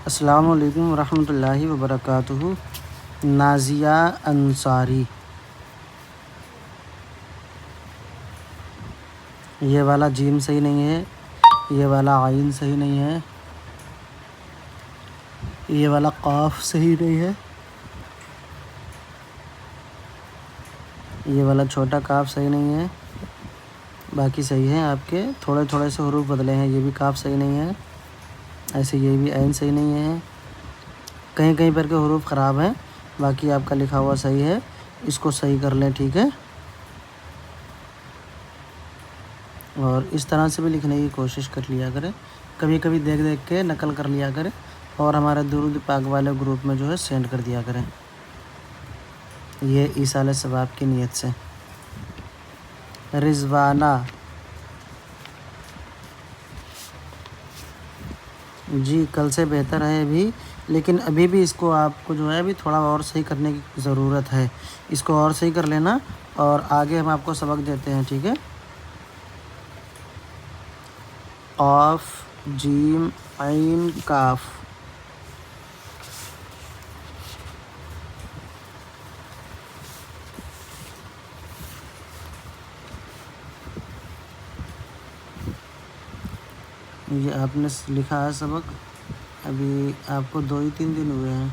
السلام علیکم ورحمۃ اللہ وبرکاتہ۔ نازیہ انصاری، یہ والا جیم صحیح نہیں ہے، یہ والا عین صحیح نہیں ہے، یہ والا قاف صحیح نہیں ہے، یہ والا چھوٹا کاف صحیح نہیں ہے، باقی صحیح ہیں آپ کے۔ تھوڑے تھوڑے سے حروف بدلے ہیں، یہ بھی کاف صحیح نہیں ہے، ایسے یہ بھی عین صحیح نہیں ہے، کہیں کہیں پر کے حروف خراب ہیں، باقی آپ کا لکھا ہوا صحیح ہے، اس کو صحیح کر لیں، ٹھیک ہے۔ اور اس طرح سے بھی لکھنے کی کوشش کر لیا کریں، کبھی کبھی دیکھ دیکھ کے نقل کر لیا کریں، اور ہمارے درود پاک والے گروپ میں جو ہے سینڈ کر دیا کریں، یہ ایصال ثواب کی نیت سے۔ رضوانہ، جی کل سے بہتر ہے ابھی، لیکن ابھی بھی اس کو آپ کو جو ہے ابھی تھوڑا اور صحیح کرنے کی ضرورت ہے، اس کو اور صحیح کر لینا، اور آگے ہم آپ کو سبق دیتے ہیں، ٹھیک ہے۔ قاف، جیم، عین، کاف، یہ آپ نے لکھا ہے سبق، ابھی آپ کو 2 ہی 3 دن ہوئے ہیں،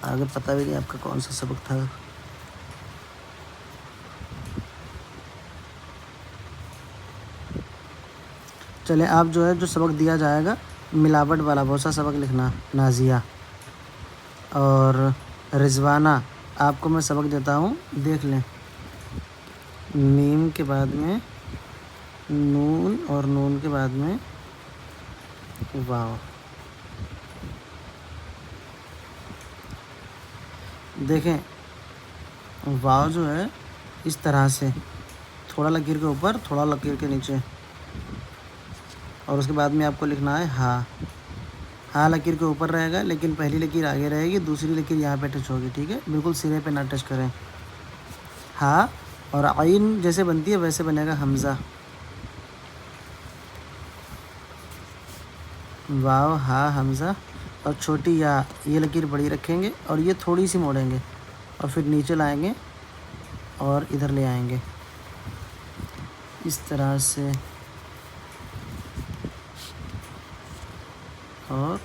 آگے پتہ بھی نہیں آپ کا کون سا سبق تھا۔ چلے آپ جو ہے جو سبق دیا جائے گا ملاوٹ والا وہ سا سبق لکھنا۔ نازیہ اور رضوانہ، آپ کو میں سبق دیتا ہوں، دیکھ لیں۔ میم کے بعد میں نون، اور نون کے بعد میں واو، دیکھیں واو جو ہے اس طرح سے تھوڑا لکیر کے اوپر، تھوڑا لکیر کے نیچے، اور اس کے بعد میں آپ کو لکھنا ہے ہا۔ ہا لکیر کے اوپر رہے گا، لیکن پہلی لکیر آگے رہے گی، دوسری لکیر یہاں پہ ٹچ ہوگی، ٹھیک ہے، بالکل سرے پہ نہ ٹچ کریں۔ ہا، اور عین جیسے بنتی ہے ویسے بنے گا حمزہ، واو ہا حمزہ، اور چھوٹی یا، یہ لکیر بڑی رکھیں گے اور یہ تھوڑی سی موڑیں گے، اور پھر نیچے لائیں گے اور ادھر لے آئیں گے اس طرح سے، اور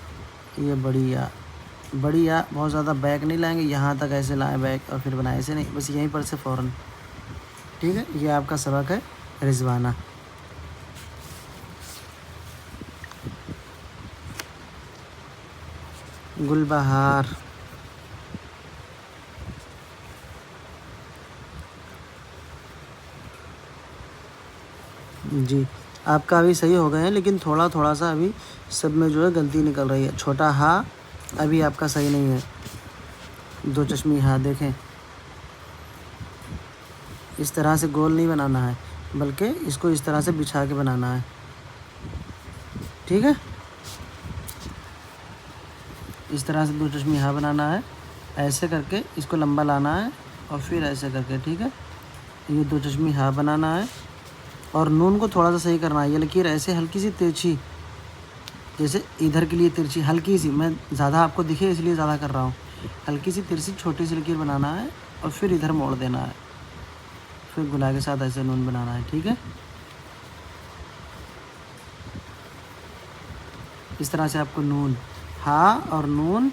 یہ بڑی یا، بڑی یا بہت زیادہ بیک نہیں لائیں گے، یہاں تک ایسے لائیں بیک، اور پھر بنائیں، ایسے نہیں، بس یہیں پر سے فوراً، ٹھیک ہے۔ یہ آپ کا سبق ہے رضوانہ۔ گل بہار، جی آپ کا ابھی صحیح ہو گئے ہیں، لیکن تھوڑا تھوڑا سا ابھی سب میں جو ہے غلطی نکل رہی ہے۔ چھوٹا ہا ابھی آپ کا صحیح نہیں ہے، 2 چشمی ہا، دیکھیں اس طرح سے گول نہیں بنانا ہے، بلکہ اس کو اس طرح سے بچھا کے بنانا ہے، ٹھیک ہے۔ اس طرح سے 2 چشمی ہا بنانا ہے، ایسے کر کے اس کو لمبا لانا ہے، اور پھر ایسے کر کے، ٹھیک ہے، یہ 2 چشمی ہا بنانا ہے، اور نون کو تھوڑا سا صحیح کرنا ہے، یہ لکیر ایسے ہلکی سی ترچھی، جیسے ادھر کے لیے ترچھی ہلکی سی، میں زیادہ آپ کو دکھے اس لیے زیادہ کر رہا ہوں، ہلکی سی ترچھی چھوٹی سی لکیر بنانا ہے، اور پھر ادھر موڑ دینا ہے، پھر گلا کے ساتھ ایسے نون بنانا ہے، ٹھیک ہے۔ اس طرح سے آپ کو نون، ہا اور نون،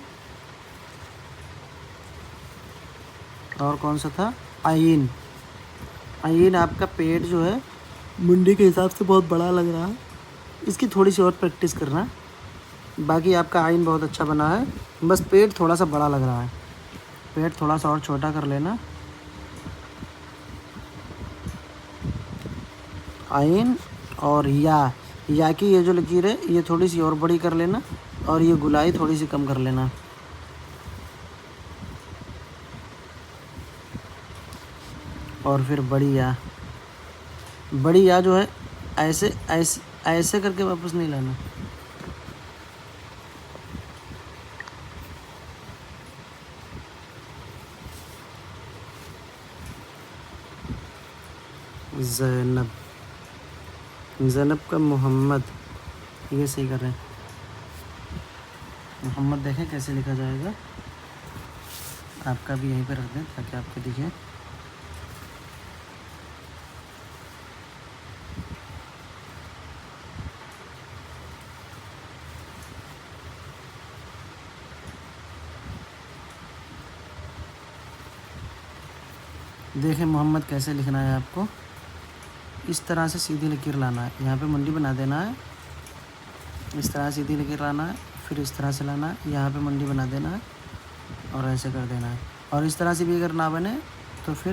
اور کون سا تھا، عین۔ عین آپ کا پیٹ جو ہے منڈی کے حساب سے بہت بڑا لگ رہا ہے، اس کی تھوڑی سی اور پریکٹس کرنا، باقی آپ کا عین بہت اچھا بنا ہے، بس پیٹ تھوڑا سا بڑا لگ رہا ہے، پیٹ تھوڑا سا اور چھوٹا کر لینا۔ عین اور یا کی یہ جو لکیر ہے یہ تھوڑی سی اور بڑی کر لینا، اور یہ گلائی تھوڑی سی کم کر لینا، اور پھر بڑی یا جو ہے ایسے ایسے ایسے کر کے واپس نہیں لانا، زینب کا محمد، یہ صحیح کر رہے ہیں، محمد دیکھیں کیسے لکھا جائے گا. آپ کا بھی یہیں پہ رکھ دیں تاکہ آپ کو دکھے. دیکھیں محمد کیسے لکھنا ہے آپ کو. اس طرح سے سیدھی لکیر لانا ہے, یہاں پہ منڈی بنا دینا ہے. اس طرح سیدھی لکیر لانا ہے, پھر اس طرح سے لانا ہے, یہاں پہ منڈی بنا دینا ہے اور ایسے کر دینا ہے. اور اس طرح سے بھی اگر نہ بنے تو پھر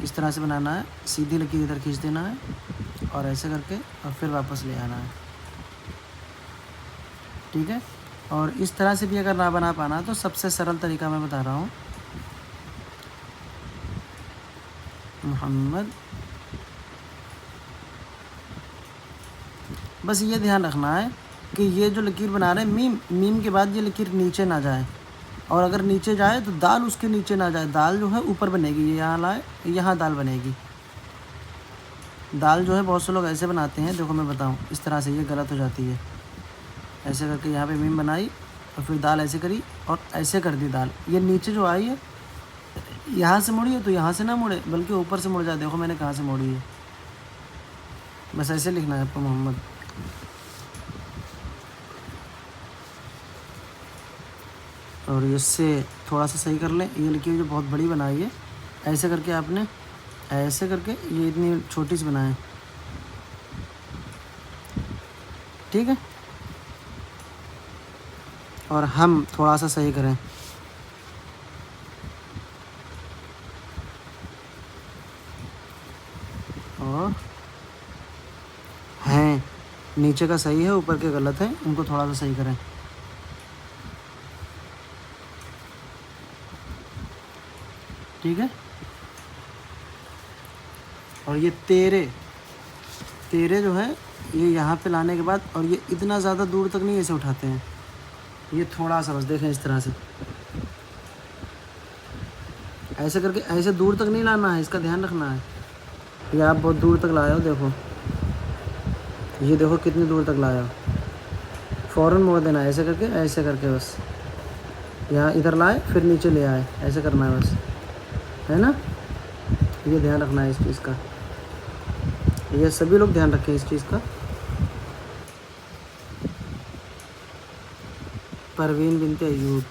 اس طرح سے بنانا ہے, سیدھی لکیر ادھر کھینچ دینا ہے اور ایسے کر کے اور پھر واپس لے آنا ہے. ٹھیک ہے. اور اس طرح سے بھی اگر نہ بنا پانا تو سب سے سرل طریقہ میں بتا رہا ہوں. محمد, بس یہ دھیان رکھنا ہے کہ یہ جو لکیر بنا رہے ہیں میم کے بعد یہ لکیر نیچے نہ جائے, اور اگر نیچے جائے تو دال اس کے نیچے نہ جائے. دال جو ہے اوپر بنے گی, یہ یہاں لائے, یہاں دال بنے گی. دال جو ہے بہت سے لوگ ایسے بناتے ہیں, دیکھو میں بتاؤں, اس طرح سے یہ غلط ہو جاتی ہے. ایسے کر کے یہاں پہ میم بنائی اور پھر دال ایسے کری اور ایسے کر دی دال. یہ نیچے جو آئی ہے یہاں سے مڑی ہے تو یہاں سے نہ مڑے بلکہ اوپر سے مڑ جائے. دیکھو میں نے کہاں سے موڑی ہے. بس ایسے لکھنا ہے آپ کو محمد. اور اس سے تھوڑا سا صحیح کر لیں. یہ لکیر جو بہت بڑی بنائی ہے, ایسے کر کے آپ نے ایسے کر کے یہ اتنی چھوٹی سی بنائیں. ٹھیک ہے. اور ہم تھوڑا سا صحیح کریں. اور ہیں نیچے کا صحیح ہے, اوپر کے غلط ہے, ان کو تھوڑا سا صحیح کریں. ٹھیک ہے. اور یہ تیرے جو ہے یہ یہاں پہ لانے کے بعد, اور یہ اتنا زیادہ دور تک نہیں ایسے اٹھاتے ہیں, یہ تھوڑا سا بس دیکھیں اس طرح سے ایسے کر کے ایسے دور تک نہیں لانا ہے, اس کا دھیان رکھنا ہے. یہ آپ بہت دور تک لائے ہو, دیکھو یہ دیکھو کتنی دور تک لایا ہو. فوراً موڑ دینا ایسے کر کے بس یہاں ادھر لائے پھر نیچے لے آئے, ایسے کرنا ہے بس, ہے نا. یہ دھیان رکھنا ہے اس چیز کا, یہ سبھی لوگ دھیان رکھیں اس چیز کا. پروین بنت ایوب,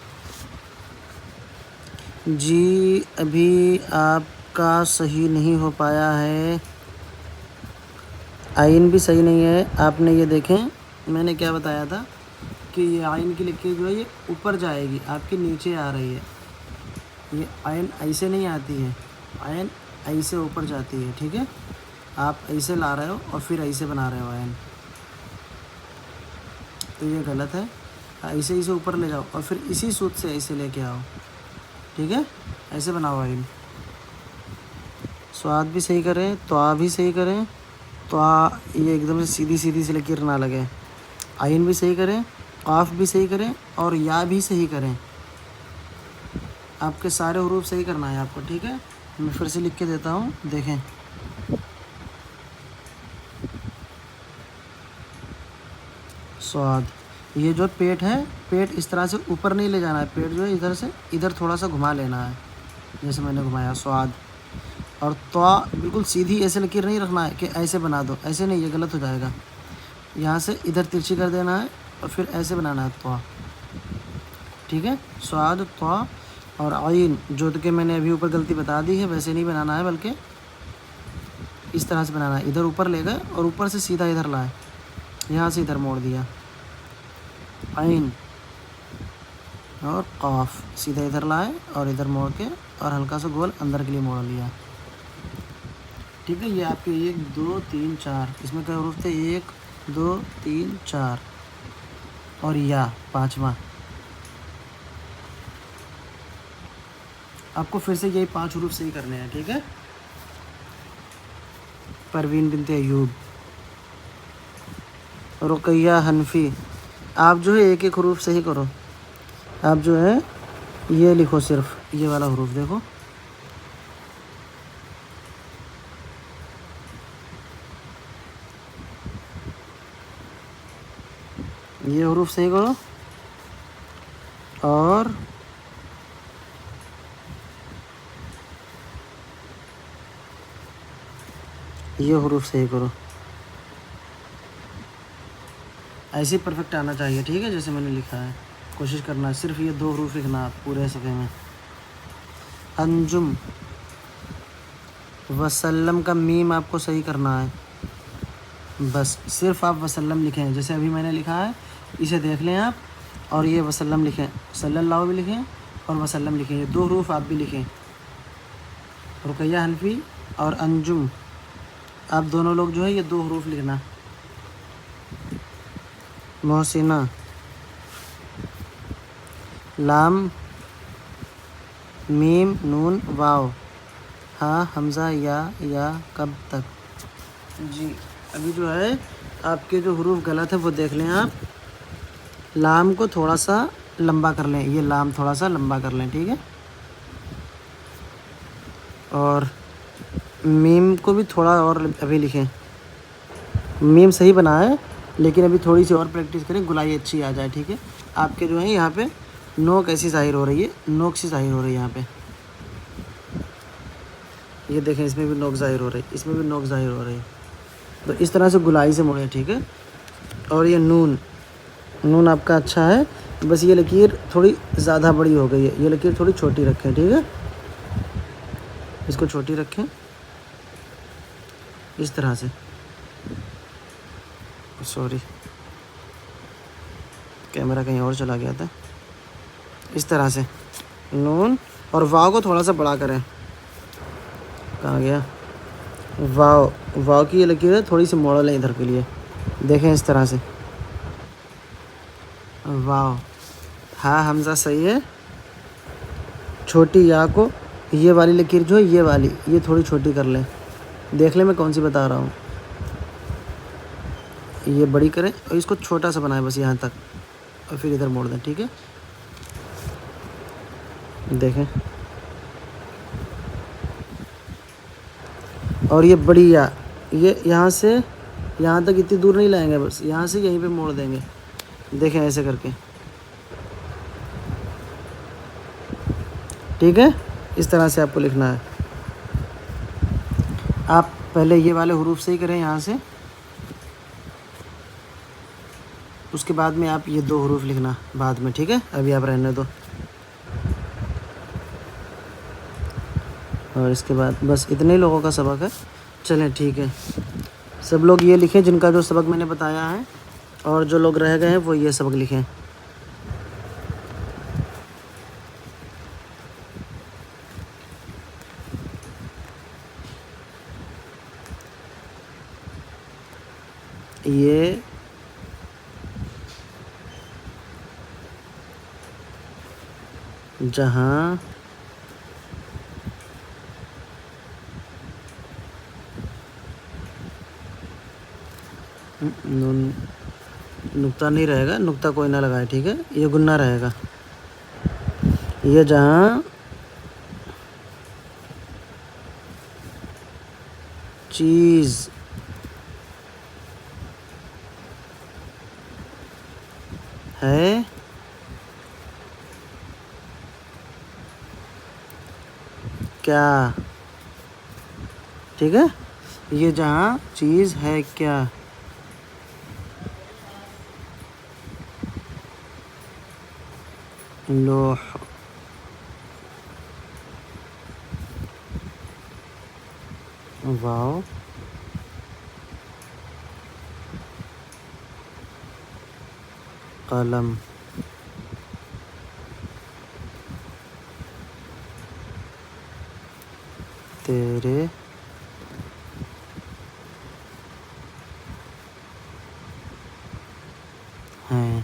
جی ابھی آپ کا صحیح نہیں ہو پایا ہے. آئین بھی صحیح نہیں ہے. آپ نے یہ دیکھیں میں نے کیا بتایا تھا کہ یہ آئین کی لکیر جو ہے یہ اوپر جائے گی, آپ کے نیچے آ رہی ہے. یہ آئین ایسے نہیں آتی ہے, آئین ایسے اوپر جاتی ہے. ٹھیک ہے. آپ ایسے لا رہے ہو اور پھر ایسے بنا رہے ہو آئین, تو یہ غلط ہے. ایسے اوپر لے جاؤ اور پھر اسی سوت سے ایسے لے کے آؤ. ٹھیک ہے. ایسے بناؤ آئین. سواد بھی صحیح کریں, تو بھی صحیح کریں, تو یہ ایک دم سے سیدھی سے لکیر نہ لگے. آئین بھی صحیح کریں, قاف بھی صحیح کریں, اور یا بھی صحیح کریں. آپ کے سارے حروف صحیح کرنا ہے آپ کو. ٹھیک ہے. میں پھر سے لکھ کے دیتا ہوں, دیکھیں. سواد, یہ جو پیٹ ہے, پیٹ اس طرح سے اوپر نہیں لے جانا ہے. پیٹ جو ہے ادھر سے ادھر تھوڑا سا گھما لینا ہے, جیسے میں نے گھمایا. سواد. اور تو بالکل سیدھی ایسے لکیر نہیں رکھنا ہے کہ ایسے بنا دو, ایسے نہیں, یہ غلط ہو جائے گا. یہاں سے ادھر ترچھی کر دینا ہے اور پھر ایسے بنانا ہے تو. ٹھیک ہے. سواد, تو اور عین جو کہ میں نے ابھی اوپر غلطی بتا دی ہے, ویسے نہیں بنانا ہے بلکہ اس طرح سے بنانا ہے. ادھر اوپر لے گئے اور اوپر سے سیدھا ادھر لائے, یہاں سے ادھر موڑ دیا. عین اور قاف سیدھا ادھر لائے اور ادھر موڑ کے اور ہلکا سا گول اندر کے لیے موڑ لیا. ٹھیک ہے. یہ آپ کے 1 2 3 4, اس میں کیا حروف تھے, 1 2 3 4, اور یا پانچواں. آپ کو پھر سے یہی 5 حروف صحیح کرنے ہیں. ٹھیک ہے. پروین بنت ایوب, رقیہ حنفی. آپ جو ہے ایک حروف صحیح کرو. آپ جو ہے یہ لکھو, صرف یہ والا حروف دیکھو. یہ حروف صحیح کرو. اور یہ حروف صحیح کرو. ایسے پرفیکٹ آنا چاہیے, ٹھیک ہے, جیسے میں نے لکھا ہے. کوشش کرنا ہے صرف یہ 2 حروف لکھنا آپ پورے صفحے میں. انجم. وسلم کا میم آپ کو صحیح کرنا ہے. بس صرف آپ وسلم لکھیں, جیسے ابھی میں نے لکھا ہے اسے دیکھ لیں آپ, اور یہ وسلم لکھیں, صلی اللہ بھی لکھیں اور وسلم لکھیں. یہ 2 حروف آپ بھی لکھیں. رقیہ حنفی اور انجم, آپ دونوں لوگ جو ہے یہ 2 حروف لکھنا. محسنہ. لام میم نون واو ہاں حمزہ یا کب تک. جی ابھی جو ہے آپ کے جو حروف غلط ہے وہ دیکھ لیں آپ. لام کو تھوڑا سا لمبا کر لیں, یہ لام تھوڑا سا لمبا کر لیں, ٹھیک ہے. اور میم کو بھی تھوڑا اور ابھی لکھیں. میم صحیح بنا ہے لیکن ابھی تھوڑی سی اور پریکٹس کریں, گلائی اچھی آ جائے, ٹھیک ہے. آپ کے جو ہے یہاں پہ نوک ایسی ظاہر ہو رہی ہے, نوک سی ظاہر ہو رہی ہے یہاں پہ. یہ دیکھیں اس میں بھی نوک ظاہر ہو رہی ہے, اس میں بھی نوک ظاہر ہو رہی ہے. تو اس طرح سے گلائی سے موڑیں, ٹھیک ہے. اور یہ نون آپ کا اچھا ہے, بس یہ لکیر تھوڑی زیادہ بڑی ہو گئی ہے, یہ لکیر تھوڑی چھوٹی رکھیں, ٹھیک ہے. اس کو چھوٹی رکھیں اس طرح سے. سوری کیمرہ کہیں اور چلا گیا تھا. اس طرح سے نون اور واو کو تھوڑا سا بڑا کریں. کہاں گیا واو کی یہ لکیر ہے, تھوڑی سی موڑ لیں ادھر کے لیے. دیکھیں اس طرح سے واو. ہاں حمزہ صحیح ہے. چھوٹی یا کو یہ والی لکیر جو ہے یہ والی یہ تھوڑی چھوٹی کر لیں. دیکھ لیں میں کون سی بتا رہا ہوں. یہ بڑی کریں اور اس کو چھوٹا سا بنائیں بس یہاں تک, اور پھر ادھر موڑ دیں, ٹھیک ہے. دیکھیں اور یہ بڑی یا یہ یہاں سے یہاں تک اتنی دور نہیں لائیں گے, بس یہاں سے یہیں پہ موڑ دیں گے. دیکھیں ایسے کر کے, ٹھیک ہے. اس طرح سے آپ کو لکھنا ہے. آپ پہلے یہ والے حروف صحیح کریں یہاں سے, اس کے بعد میں آپ یہ 2 حروف لکھنا بعد میں, ٹھیک ہے. ابھی آپ رہنے دو. اور اس کے بعد بس اتنے لوگوں کا سبق ہے. چلیں ٹھیک ہے, سب لوگ یہ لکھیں جن کا جو سبق میں نے بتایا ہے, اور جو لوگ رہ گئے ہیں وہ یہ سبق لکھیں. یہ جہاں نقطہ نہیں رہے گا, نقطہ کوئی نہ لگائے, ٹھیک ہے. یہ گنہ رہے گا. یہ جہاں چیز ہے کیا, ٹھیک ہے. یہ جہاں چیز ہے کیا, لوح. واو قلم. تیرے ہیں.